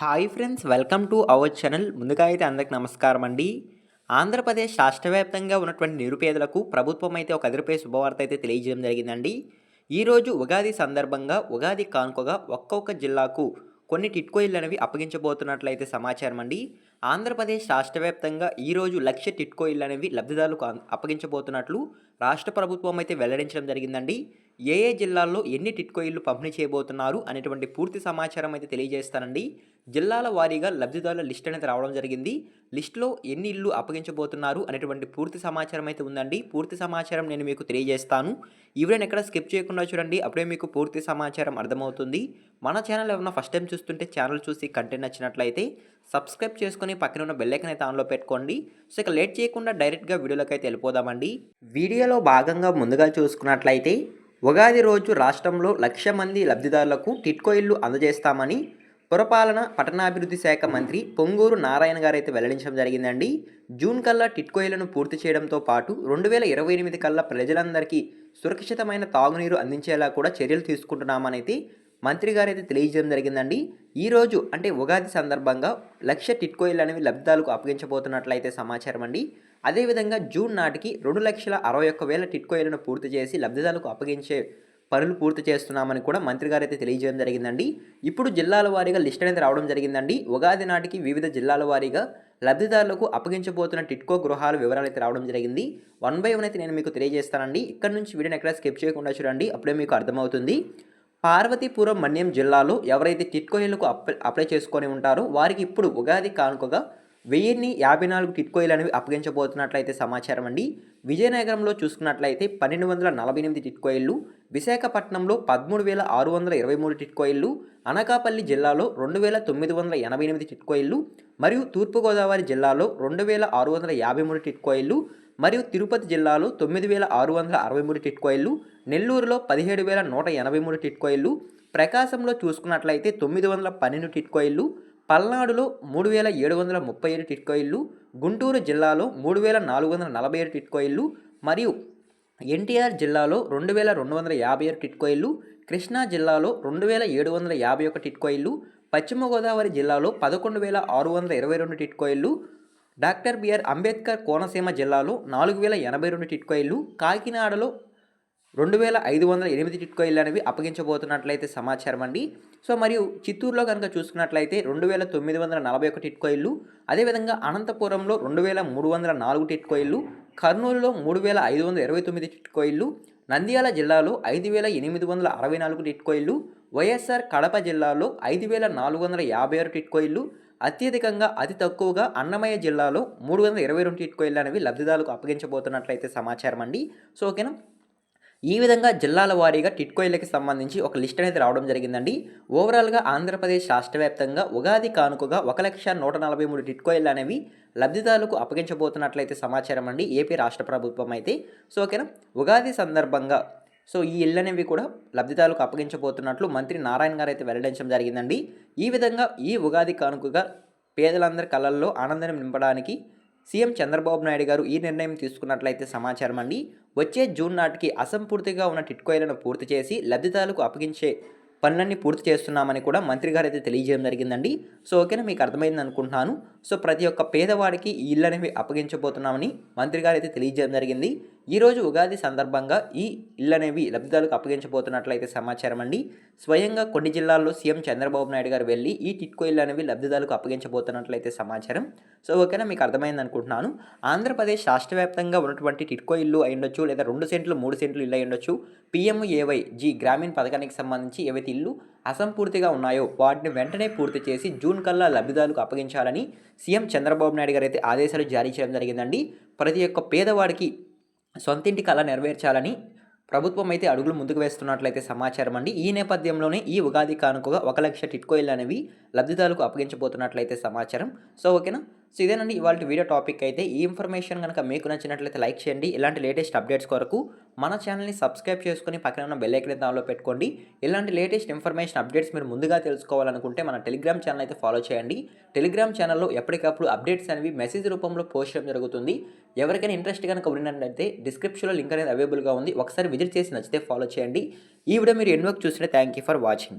Hi friends, welcome to our channel. ముందుగా అయితే అందరికి నమస్కారం అండి. ఆంధ్రప్రదేశ్ రాష్ట్ర వ్యాప్తంగా ఉన్నటువంటి నిరుపేదలకు ప్రభుత్వం అయితే ఒక రూ. 10 శుభవార్త అయితే తెలియజేయడం జరిగిందండి. ఈరోజు ఉగాది సందర్భంగా ఉగాది కానుకగా ఒక్కొక్క జిల్లాకు కొన్ని టిట్కో ఇళ్ళు అనేవి అప్పగించబోతున్నట్లయితే సమాచారం అండి. ఆంధ్రప్రదేశ్ రాష్ట్ర వ్యాప్తంగా ఈరోజు 1,00,000 టిట్కో ఇళ్ళు అనేవి లబ్ధిదారులకు అప్పగించబోతున్నట్లు రాష్ట్ర ప్రభుత్వం అయితే వెల్లడించడం జరిగిందండి. ఏ ఏ జిల్లాల్లో ఎన్ని టిట్కో ఇళ్ళు పంపిణీ చేయబోతున్నారు అనేటువంటి పూర్తి సమాచారం అయితే తెలియజేస్తానండి. జిల్లాల వారీగా లబ్ధిదారుల లిస్ట్ అనేది రావడం జరిగింది. లిస్టులో ఎన్ని ఇళ్ళు అప్పగించబోతున్నారు అనేటువంటి పూర్తి సమాచారం అయితే ఉందండి. పూర్తి సమాచారం నేను మీకు తెలియజేస్తాను. ఈ వీడియోని ఎక్కడ స్కిప్ చేయకుండా చూడండి, అప్పుడే మీకు పూర్తి సమాచారం అర్థమవుతుంది. మన ఛానల్ ఏమన్నా ఫస్ట్ టైం చూస్తుంటే ఛానల్ చూసి కంటెంట్ నచ్చినట్లయితే సబ్స్క్రైబ్ చేసుకొని పక్కన ఉన్న బెల్ ఐకాన్ అయితే ఆన్లో పెట్టుకోండి. సో ఇక లేట్ చేయకుండా డైరెక్ట్గా వీడియోలోకి అయితే వెళ్ళిపోదామండి. వీడియోలో భాగంగా ముందుగా చూసుకున్నట్లయితే ఉగాది రోజు రాష్ట్రంలో 1,00,000 మంది లబ్ధిదారులకు టిట్కో ఇళ్ళు అందజేస్తామని పురపాలన పట్టణాభివృద్ధి శాఖ మంత్రి పొంగూరు నారాయణ గారు అయితే వెల్లడించడం జరిగిందండి. జూన్ కల్లా టిట్కో ఇళ్లను పూర్తి చేయడంతో పాటు 2028 కల్లా ప్రజలందరికీ సురక్షితమైన తాగునీరు అందించేలా కూడా చర్యలు తీసుకుంటున్నామని అయితే మంత్రి గారు అయితే తెలియజేయడం జరిగిందండి. ఈరోజు అంటే ఉగాది సందర్భంగా 1,00,000 టిట్కో ఇళ్ళు అనేవి లబ్ధిదారులకు అప్పగించబోతున్నట్లయితే సమాచారం అండి. అదేవిధంగా జూన్ నాటికి 2,61,000 టిట్కో ఇళ్లను పూర్తి చేసి లబ్ధిదారులకు అప్పగించే పనులు పూర్తి చేస్తున్నామని కూడా మంత్రి గారు అయితే తెలియజేయడం జరిగిందండి. ఇప్పుడు జిల్లాల వారీగా లిస్ట్ అనేది రావడం జరిగిందండి. ఉగాది నాటికి వివిధ జిల్లాల వారీగా లబ్ధిదారులకు అప్పగించబోతున్న టిట్కో గృహాల వివరాలు అయితే రావడం జరిగింది. 1 బై 1 అయితే నేను మీకు తెలియజేస్తానండి. ఇక్కడ నుంచి వీడియోని ఎక్కడ స్కిప్ చేయకుండా చూడండి, అప్పుడే మీకు అర్థమవుతుంది. పార్వతీపురం మన్యం జిల్లాలో ఎవరైతే టిట్కో ఇళ్లకు అప్లై చేసుకొని ఉంటారో వారికి ఇప్పుడు ఉగాది కానుకగా 1054 టిట్కో ఇళ్ళు అనేవి అప్పగించబోతున్నట్లయితే సమాచారం అండి. విజయనగరంలో చూసుకున్నట్లయితే 1,248 టిట్కో ఇళ్ళు, విశాఖపట్నంలో 13,623 టిట్కో ఇళ్ళు, అనకాపల్లి జిల్లాలో 2,988 టిట్కో ఇళ్ళు మరియు తూర్పుగోదావరి జిల్లాలో 2,653 టిట్కో ఇళ్ళు మరియు తిరుపతి జిల్లాలో 9,663 టిట్కో ఇళ్ళు, నెల్లూరులో 17,183 టిట్కో ఇళ్ళు, ప్రకాశంలో చూసుకున్నట్లయితే 912 టిట్కో ఇళ్ళు, పల్నాడులో 3,737 టిట్కో ఇళ్ళు, గుంటూరు జిల్లాలో 3,447 టిట్కో ఇళ్ళు మరియు ఎన్టీఆర్ జిల్లాలో 2,257 టిట్కో ఇళ్ళు, కృష్ణా జిల్లాలో 2,751 టిట్కో ఇళ్ళు, పశ్చిమ గోదావరి జిల్లాలో 11,622 టిట్కో ఇళ్ళు, డాక్టర్ బిఆర్ అంబేద్కర్ కోనసీమ జిల్లాలో 4,082 టిట్కో ఇళ్ళు, కాకినాడలో 2,508 టిట్కో ఇళ్ళు అనేవి అప్పగించబోతున్నట్లయితే సమాచారం అండి. సో మరియు చిత్తూరులో కనుక చూసుకున్నట్లయితే 2,941 టిట్కో ఇళ్ళు, అదేవిధంగా అనంతపురంలో 2,304 టిట్కో ఇళ్ళు, కర్నూలులో 3,529 టిట్కో ఇళ్ళు, నంద్యాల జిల్లాలో 5,864 టిట్కో ఇళ్ళు, వైఎస్ఆర్ కడప జిల్లాలో 5,456 టిట్కో ఇళ్ళు, అత్యధికంగా అతి తక్కువగా అన్నమయ్య జిల్లాలో 322 టిట్కో ఇళ్ళు అనేవి లబ్ధిదారులకు అప్పగించబోతున్నట్లయితే సమాచారం అండి. సో ఓకేనా, ఈ విధంగా జిల్లాల వారీగా టిట్కో ఇళ్ళకి సంబంధించి ఒక లిస్ట్ అనేది రావడం జరిగిందండి. ఓవరాల్గా ఆంధ్రప్రదేశ్ రాష్ట్ర వ్యాప్తంగా ఉగాది కానుకగా 1,143 టిట్కో ఇళ్ళు అనేవి లబ్ధిదారులకు అప్పగించబోతున్నట్లయితే సమాచారం అండి ఏపీ రాష్ట్ర ప్రభుత్వం అయితే. సో ఓకేనా, ఉగాది సందర్భంగా సో ఈ ఇళ్ళు అనేవి కూడా లబ్ధిదారులకు అప్పగించబోతున్నట్లు మంత్రి నారాయణ గారు అయితే వెల్లడించడం జరిగిందండి. ఈ విధంగా ఈ ఉగాది కానుకగా పేదలందరి కళ్ళల్లో ఆనందం నింపడానికి సీఎం చంద్రబాబు నాయుడు గారు ఈ నిర్ణయం తీసుకున్నట్లయితే సమాచారం అండి. వచ్చే జూన్ నాటికి అసంపూర్తిగా ఉన్న టిట్కో ఇళ్లను పూర్తి చేసి లబ్ధిదారులకు అప్పగించే పనులన్నీ పూర్తి చేస్తున్నామని కూడా మంత్రి గారు అయితే తెలియజేయడం జరిగిందండి. సో ఓకేనా, మీకు అర్థమైంది అనుకుంటున్నాను. సో ప్రతి ఒక్క పేదవాడికి ఈ ఇళ్ళు అనేవి అప్పగించబోతున్నామని మంత్రి గారు అయితే తెలియజేయడం జరిగింది. ఈరోజు ఉగాది సందర్భంగా ఈ ఇళ్ళు అనేవి లబ్ధిదారులకు అప్పగించబోతున్నట్లయితే సమాచారం అండి. స్వయంగా కొన్ని జిల్లాల్లో సీఎం చంద్రబాబు నాయుడు గారు వెళ్ళి ఈ టిట్కో ఇళ్ళు అనేవి లబ్ధిదారులకు అప్పగించబోతున్నట్లయితే సమాచారం. సో ఓకేనా, మీకు అర్థమైంది అనుకుంటున్నాను. ఆంధ్రప్రదేశ్ రాష్ట్ర వ్యాప్తంగా ఉన్నటువంటి టిట్కో ఇల్లు అయ్యుండొచ్చు, లేదా 2 సెంట్లు 3 సెంట్లు ఇల్లు అయ్యుండొచ్చు, PMAY-G గ్రామీణ పథకానికి సంబంధించి ఏవైతే ఇల్లు అసంపూర్తిగా ఉన్నాయో వాటిని వెంటనే పూర్తి చేసి జూన్ కల్లా లబ్ధిదారులకు అప్పగించాలని సీఎం చంద్రబాబు నాయుడు గారు అయితే ఆదేశాలు జారీ చేయడం జరిగిందండి. ప్రతి ఒక్క పేదవాడికి సొంతింటి కళ నెరవేర్చాలని ప్రభుత్వం అయితే అడుగులు ముందుకు వేస్తున్నట్లయితే సమాచారం అండి. ఈ నేపథ్యంలోనే ఈ ఉగాది కానుకగా 1,00,000 టిట్కో ఇళ్ళు అనేవి లబ్ధిదారులకు అప్పగించబోతున్నట్లయితే సమాచారం. సో ఓకేనా, సో ఇదేనండి ఇవాళ వీడియో టాపిక్ అయితే. ఈ ఇన్ఫర్మేషన్ కనుక మీకు నచ్చినట్లయితే లైక్ చేయండి. ఇలాంటి లేటెస్ట్ అప్డేట్స్ కొరకు మన ఛానల్ని సబ్స్క్రైబ్ చేసుకుని పక్కన ఉన్న బెల్ ఐకాన్ ఆన్లో పెట్టుకోండి. ఇలాంటి లేటెస్ట్ ఇన్ఫర్మేషన్ అప్డేట్స్ మీరు ముందుగా తెలుసుకోవాలనుకుంటే మన టెలిగ్రామ్ ఛానల్ అయితే ఫాలో చేయండి. టెలిగ్రామ్ ఛానల్లో ఎప్పటికప్పుడు అప్డేట్స్ అనేవి మెసేజ్ రూపంలో పోస్ట్ చేయడం జరుగుతుంది. ఎవరికైనా ఇంట్రెస్ట్ కనుక ఉన్నట్లయితే డిస్క్రిప్షన్లో లింక్ అనేది అవైలబుల్గా ఉంది, ఒకసారి విజిట్ చేసి నచ్చితే ఫాలో చేయండి. ఈ వీడియో మీరు ఎన్నోకి చూస్తే థ్యాంక్ యూ ఫర్ వాచింగ్.